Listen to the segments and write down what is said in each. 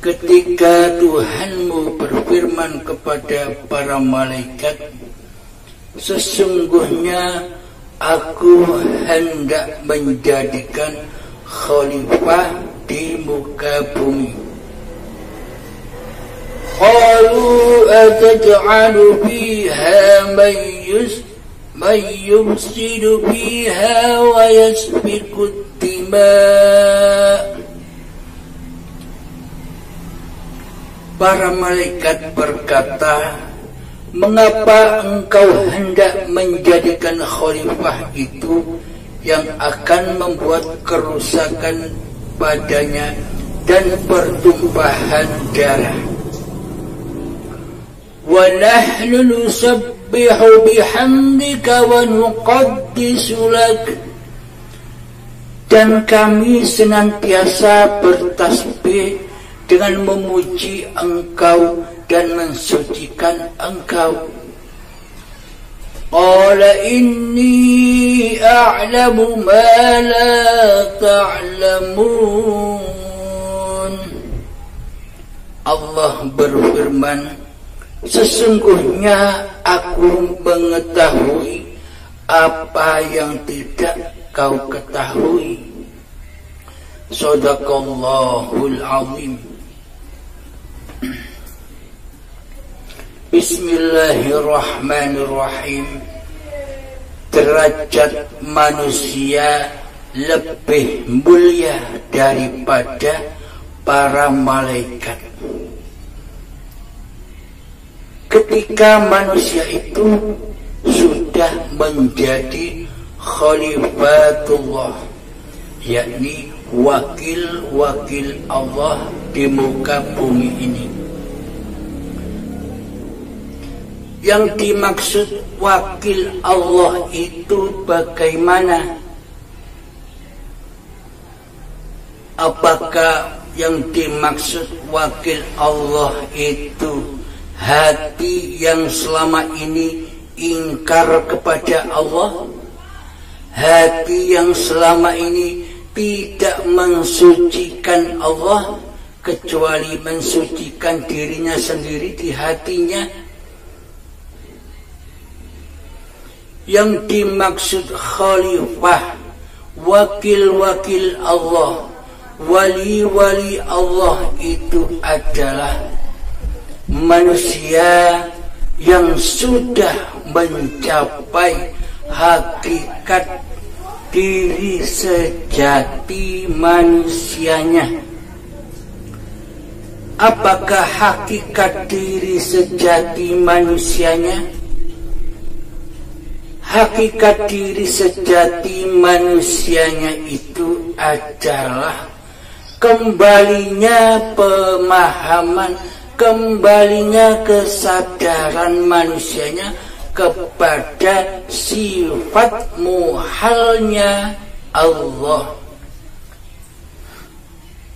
ketika Tuhanmu berfirman kepada para malaikat, sesungguhnya aku hendak menjadikan khalifah di muka bumi. Qalu ataj'alu fiha man yufsidu fiha wa yasfiku ad-dima'. Para malaikat berkata, mengapa engkau hendak menjadikan khalifah itu yang akan membuat kerusakan padanya dan pertumpahan darah? Wa nahnu nusabbihu bihamdika wa nuqaddisu lak, dan kami senantiasa bertasbih dengan memuji engkau dan mensucikan engkau. Qala inni a'lamu ma la ta'lamun. Allah berfirman, sesungguhnya aku mengetahui apa yang tidak kau ketahui. Shadaqallahul azim. Bismillahirrahmanirrahim. Derajat manusia lebih mulia daripada para malaikat. Ketika manusia itu sudah menjadi khalifatullah, yakni wakil-wakil Allah di muka bumi ini. Yang dimaksud wakil Allah itu bagaimana? Apakah yang dimaksud wakil Allah itu hati yang selama ini ingkar kepada Allah? Hati yang selama ini tidak mensucikan Allah, kecuali mensucikan dirinya sendiri di hatinya? Yang dimaksud khalifah, wakil-wakil Allah, wali-wali Allah itu adalah manusia yang sudah mencapai hakikat diri sejati manusianya. Apakah hakikat diri sejati manusianya? Hakikat diri sejati manusianya itu adalah kembalinya pemahaman, kembalinya kesadaran manusianya kepada sifat muhalnya Allah.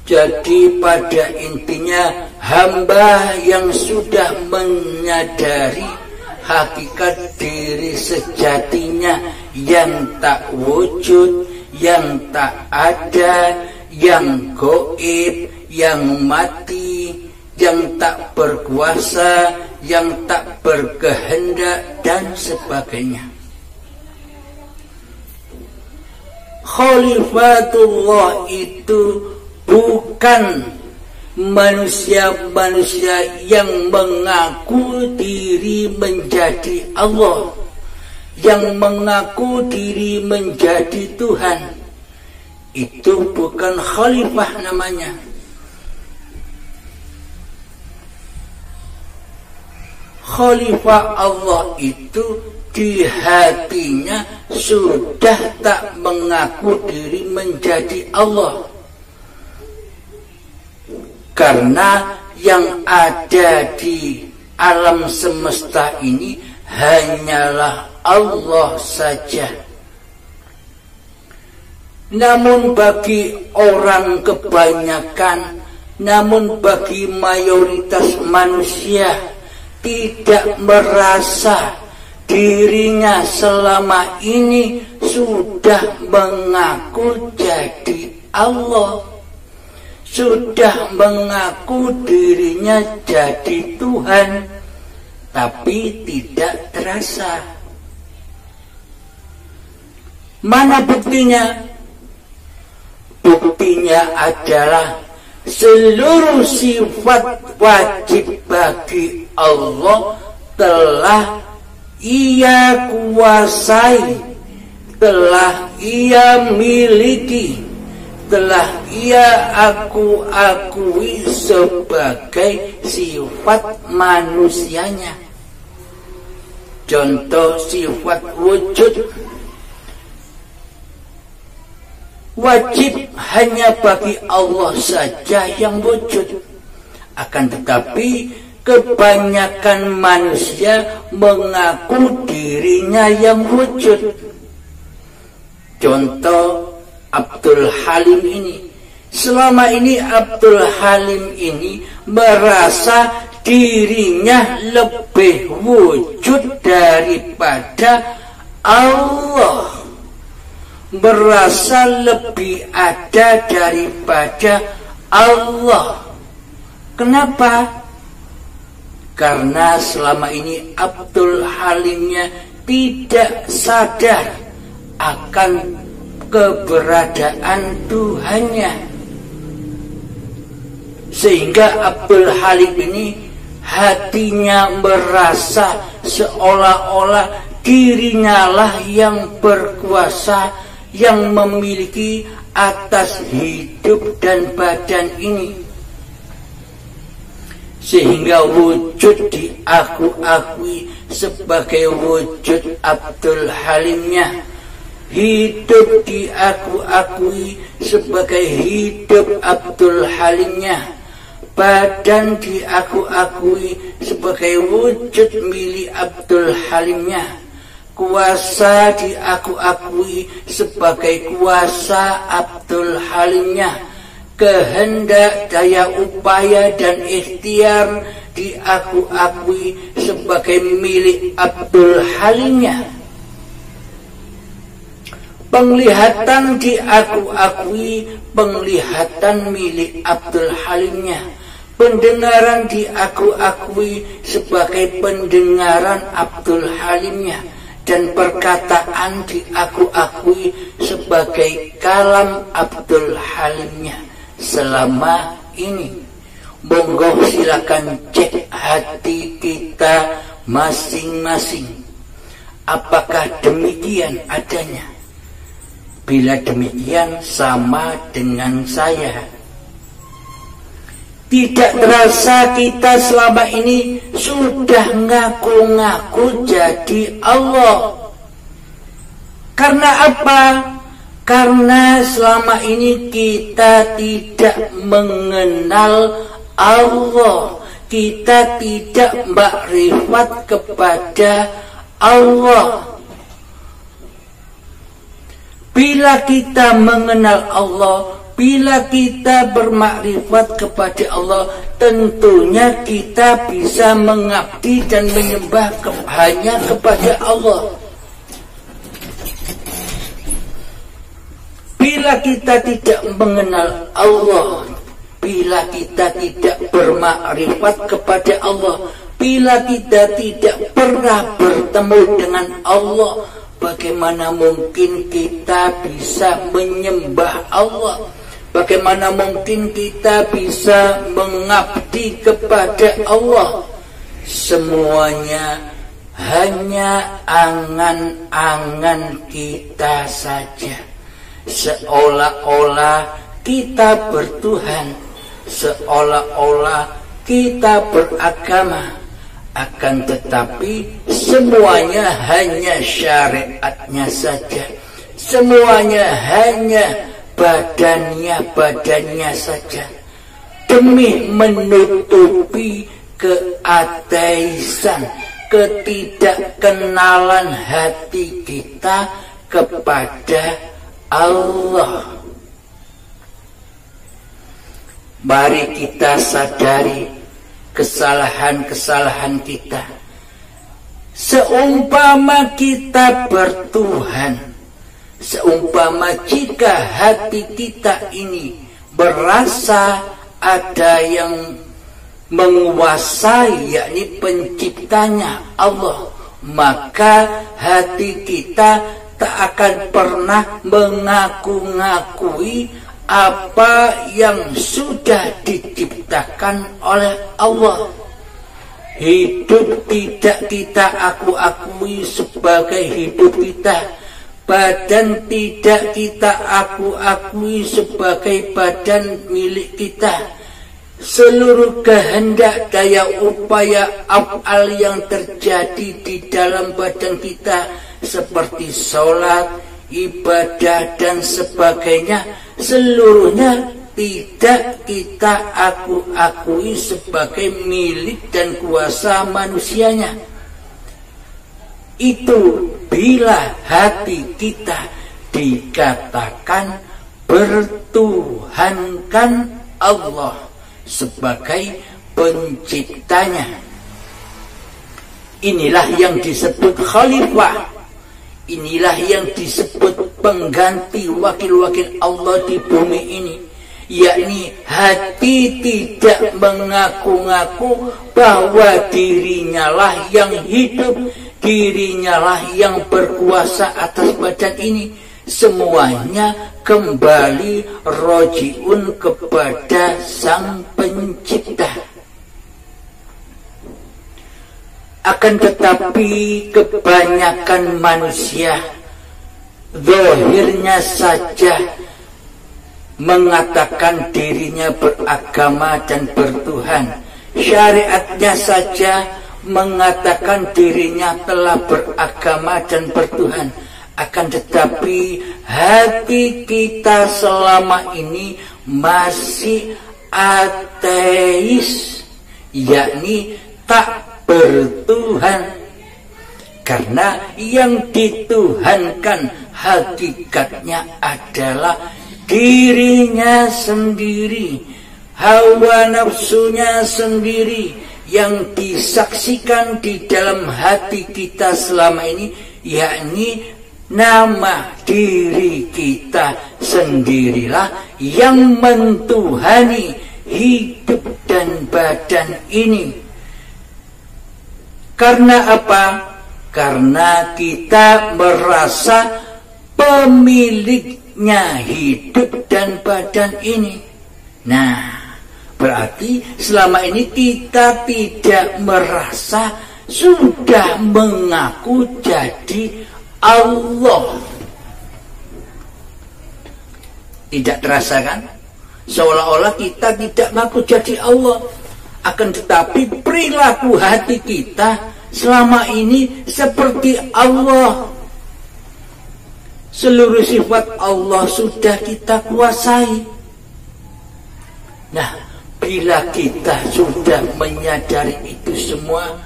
Jadi pada intinya hamba yang sudah menyadari hakikat diri sejatinya yang tak wujud, yang tak ada, yang gaib, yang mati, yang tak berkuasa, yang tak berkehendak, dan sebagainya. Khalifatullah itu bukan manusia-manusia yang mengaku diri menjadi Allah, yang mengaku diri menjadi Tuhan. Itu bukan khalifah namanya. Khalifah Allah itu di hatinya sudah tak mengaku diri menjadi Allah. Karena yang ada di alam semesta ini hanyalah Allah saja. Namun bagi orang kebanyakan, namun bagi mayoritas manusia, tidak merasa dirinya selama ini sudah mengaku jadi Allah, sudah mengaku dirinya jadi Tuhan, tapi tidak terasa. Mana buktinya? Buktinya adalah seluruh sifat wajib bagi Allah telah Ia kuasai, telah Ia miliki, telah Ia akui sebagai sifat manusianya. Contoh sifat wujud, wajib hanya bagi Allah saja yang wujud. Akan tetapi kebanyakan manusia mengaku dirinya yang wujud. Contoh Abdul Halim ini. Selama ini Abdul Halim ini merasa dirinya lebih wujud daripada Allah, merasa lebih ada daripada Allah. Kenapa? Karena selama ini Abdul Halimnya tidak sadar akan keberadaan Tuhannya, sehingga Abdul Halim ini hatinya merasa seolah-olah dirinya lah yang berkuasa, yang memiliki atas hidup dan badan ini, sehingga wujud diakui sebagai wujud Abdul Halimnya, hidup diakui sebagai hidup Abdul Halimnya, badan diakui sebagai wujud milik Abdul Halimnya, kuasa diakui sebagai kuasa Abdul Halimnya, kehendak, daya upaya dan ikhtiar diakui sebagai milik Abdul Halimnya, penglihatan diakui penglihatan milik Abdul Halimnya, pendengaran diakui sebagai pendengaran Abdul Halimnya, dan perkataan diakui sebagai kalam Abdul Halimnya. Selama ini, monggo silakan cek hati kita masing-masing, apakah demikian adanya? Bila demikian, sama dengan saya. Tidak terasa kita selama ini sudah ngaku-ngaku jadi Allah. Karena apa? Karena selama ini kita tidak mengenal Allah, kita tidak makrifat kepada Allah. Bila kita mengenal Allah, bila kita bermakrifat kepada Allah, tentunya kita bisa mengabdi dan menyembah hanya kepada Allah. Bila kita tidak mengenal Allah, bila kita tidak bermakrifat kepada Allah, bila kita tidak pernah bertemu dengan Allah, bagaimana mungkin kita bisa menyembah Allah? Bagaimana mungkin kita bisa mengabdi kepada Allah? Semuanya hanya angan-angan kita saja. Seolah-olah kita bertuhan, seolah-olah kita beragama. Akan tetapi semuanya hanya syariatnya saja, semuanya hanya badannya saja, demi menutupi keateisan, ketidakkenalan hati kita kepada Allah. Mari kita sadari kesalahan-kesalahan kita. Seumpama kita bertuhan, seumpama jika hati kita ini berasa ada yang menguasai, yakni penciptanya Allah, maka hati kita tak akan pernah mengaku-ngakui apa yang sudah diciptakan oleh Allah. Hidup tidak kita aku-akui sebagai hidup kita, badan tidak kita aku-akui sebagai badan milik kita. Seluruh kehendak, daya upaya, af'al yang terjadi di dalam badan kita seperti sholat, ibadah dan sebagainya, seluruhnya tidak kita aku-akui sebagai milik dan kuasa manusianya. Itu bila hati kita dikatakan bertuhankan Allah sebagai penciptanya. Inilah yang disebut khalifah. Inilah yang disebut pengganti wakil-wakil Allah di bumi ini. Yakni hati tidak mengaku-ngaku bahwa dirinya lah yang hidup, dirinya lah yang berkuasa atas badan ini. Semuanya kembali rojiun kepada Sang Pencipta. Akan tetapi kebanyakan manusia zahirnya saja mengatakan dirinya beragama dan bertuhan, syariatnya saja mengatakan dirinya telah beragama dan bertuhan. Akan tetapi hati kita selama ini masih ateis, yakni tak bertuhan, karena yang dituhankan hakikatnya adalah dirinya sendiri, hawa nafsunya sendiri yang disaksikan di dalam hati kita selama ini, yakni nama diri kita sendirilah yang mentuhani hidup dan badan ini. Karena apa? Karena kita merasa pemiliknya hidup dan badan ini. Nah, berarti selama ini kita tidak merasa sudah mengaku jadi Allah. Tidak terasa kan? Seolah-olah kita tidak mengaku jadi Allah. Akan tetapi perilaku hati kita selama ini seperti Allah. Seluruh sifat Allah sudah kita kuasai. Nah, bila kita sudah menyadari itu semua,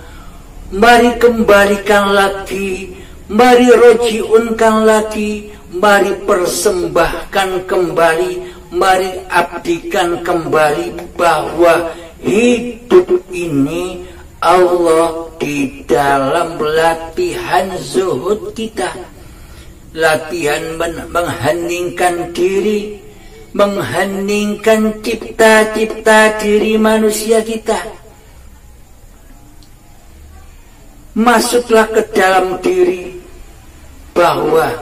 mari kembalikan lagi, mari rojiunkan lagi, mari persembahkan kembali, mari abdikan kembali bahwa hidup ini Allah di dalam latihan zuhud kita, latihan mengheningkan diri, mengheningkan cipta-cipta diri manusia kita. Masuklah ke dalam diri bahwa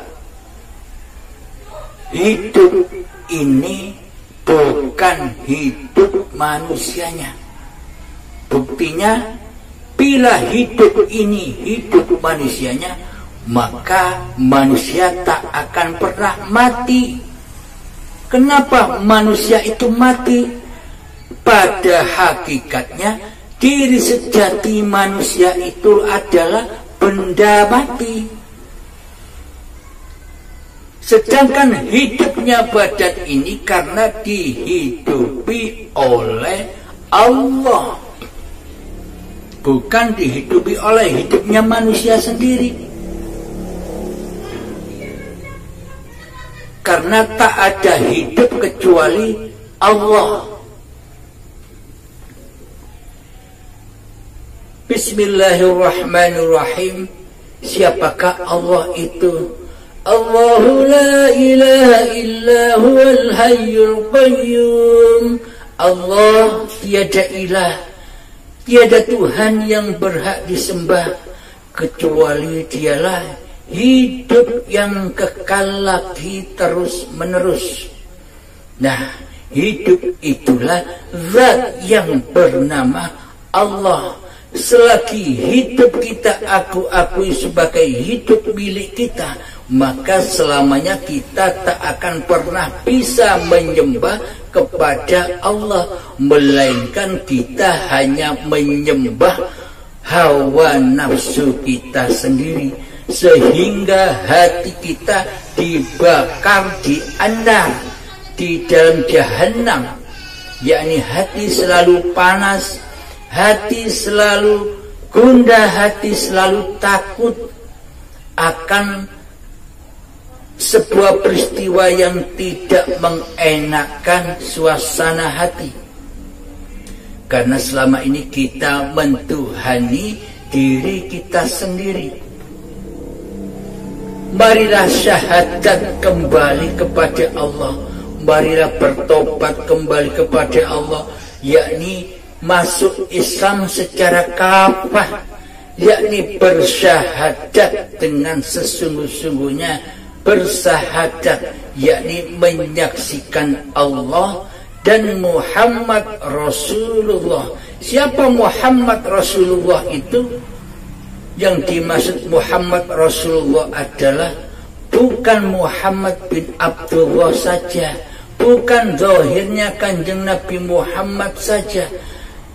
hidup ini bukan hidup manusianya. Buktinya, bila hidup ini hidup manusianya, maka manusia tak akan pernah mati. Kenapa manusia itu mati? Pada hakikatnya, diri sejati manusia itu adalah benda mati. Sedangkan hidupnya badan ini karena dihidupi oleh Allah, bukan dihidupi oleh hidupnya manusia sendiri. Karena tak ada hidup kecuali Allah. Bismillahirrahmanirrahim. Siapakah Allah itu? Allahu la ilaha illa huwal hayyul qayyum. Allah tiada ilah, tiada Tuhan yang berhak disembah kecuali Dialah hidup yang kekal lagi terus menerus. Nah, hidup itulah zat yang bernama Allah. Selagi hidup kita aku akui sebagai hidup milik kita, maka selamanya kita tak akan pernah bisa menyembah kepada Allah, melainkan kita hanya menyembah hawa nafsu kita sendiri, sehingga hati kita dibakar, diandar di dalam jahanam, yakni hati selalu panas, hati selalu gundah, hati selalu takut akan sebuah peristiwa yang tidak mengenakkan suasana hati. Karena selama ini kita mentuhani diri kita sendiri. Marilah syahadat kembali kepada Allah. Marilah bertobat kembali kepada Allah, yakni masuk Islam secara kafah, yakni bersyahadat dengan sesungguh-sungguhnya, bersahadat yakni menyaksikan Allah dan Muhammad Rasulullah. Siapa Muhammad Rasulullah itu? Yang dimaksud Muhammad Rasulullah adalah bukan Muhammad bin Abdullah saja, bukan zahirnya Kanjeng Nabi Muhammad saja.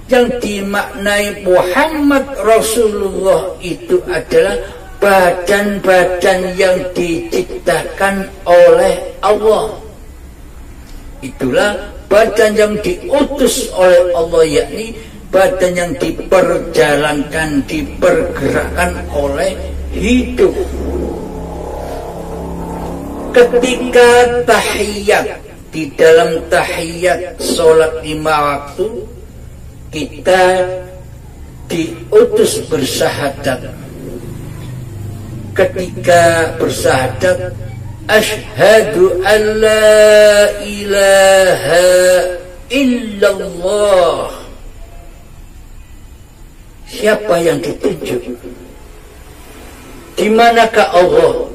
Yang dimaknai Muhammad Rasulullah itu adalah badan-badan yang diciptakan oleh Allah. Itulah badan yang diutus oleh Allah, yakni badan yang diperjalankan, dipergerakkan oleh hidup. Ketika tahiyat, di dalam tahiyat sholat 5 waktu, kita diutus bersyahadat. Ketika bersyahadat, asyhadu an la ilaha illallah. Siapa yang ditunjuk? Di manakah Allah?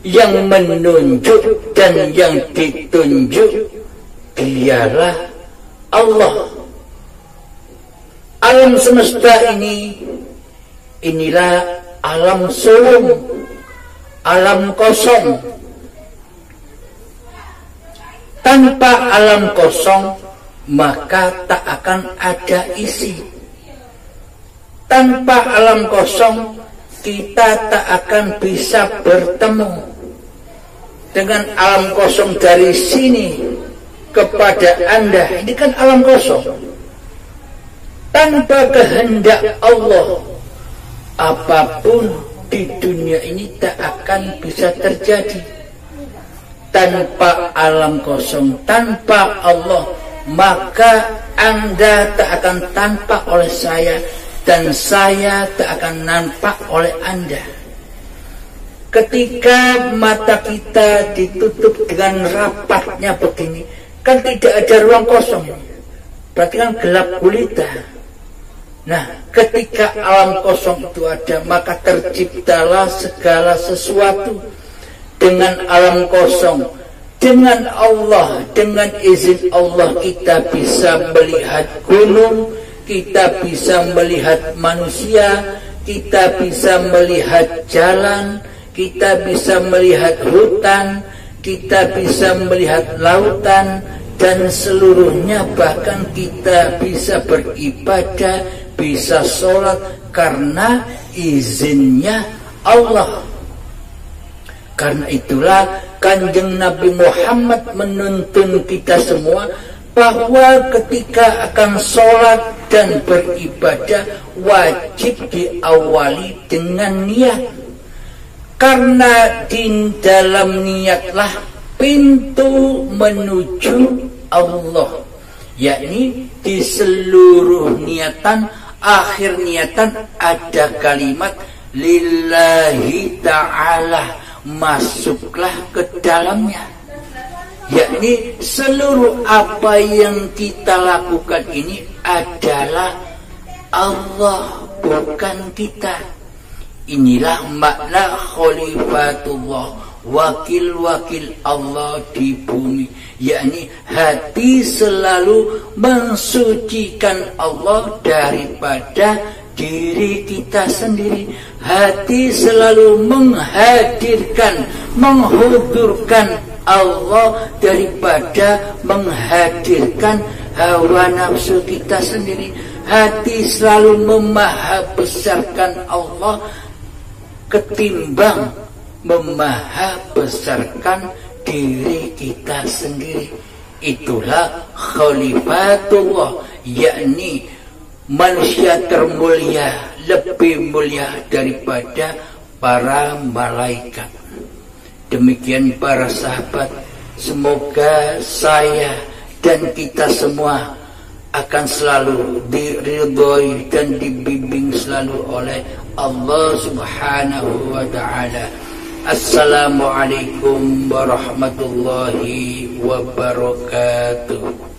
Yang menunjuk dan yang ditunjuk Dialah Allah. Alam semesta ini, inilah alam sulung, alam kosong. Tanpa alam kosong, maka tak akan ada isi. Tanpa alam kosong, kita tak akan bisa bertemu. Dengan alam kosong dari sini kepada Anda, ini kan alam kosong. Tanpa kehendak Allah, apapun di dunia ini tak akan bisa terjadi. Tanpa alam kosong, tanpa Allah, maka Anda tak akan tampak oleh saya, dan saya tak akan nampak oleh Anda. Ketika mata kita ditutup dengan rapatnya begini, kan tidak ada ruang kosong, berarti kan gelap gulita. Nah, ketika alam kosong itu ada, maka terciptalah segala sesuatu. Dengan alam kosong, dengan Allah, dengan izin Allah, kita bisa melihat gunung, kita bisa melihat manusia, kita bisa melihat jalan, kita bisa melihat hutan, kita bisa melihat lautan, dan seluruhnya. Bahkan kita bisa beribadah, bisa sholat karena izinnya Allah. Karena itulah Kanjeng Nabi Muhammad menuntun kita semua bahwa ketika akan sholat dan beribadah wajib diawali dengan niat. Karena di dalam niatlah pintu menuju Allah, yakni di seluruh niatan, akhir niatan ada kalimat lillahi ta'ala, masuklah ke dalamnya. Yakni seluruh apa yang kita lakukan ini adalah Allah, bukan kita. Inilah makna khalifatullah, wakil-wakil Allah di bumi. Yakni hati selalu mensucikan Allah daripada diri kita sendiri. Hati selalu menghadirkan, menghudurkan Allah daripada menghadirkan hawa nafsu kita sendiri. Hati selalu memahabesarkan Allah ketimbang memahabesarkan diri kita sendiri. Itulah khalifatullah, yakni manusia termulia, lebih mulia daripada para malaikat. Demikian para sahabat, semoga saya dan kita semua akan selalu diridhoi dan dibimbing selalu oleh Allah Subhanahu wa ta'ala. Assalamualaikum warahmatullahi wabarakatuh.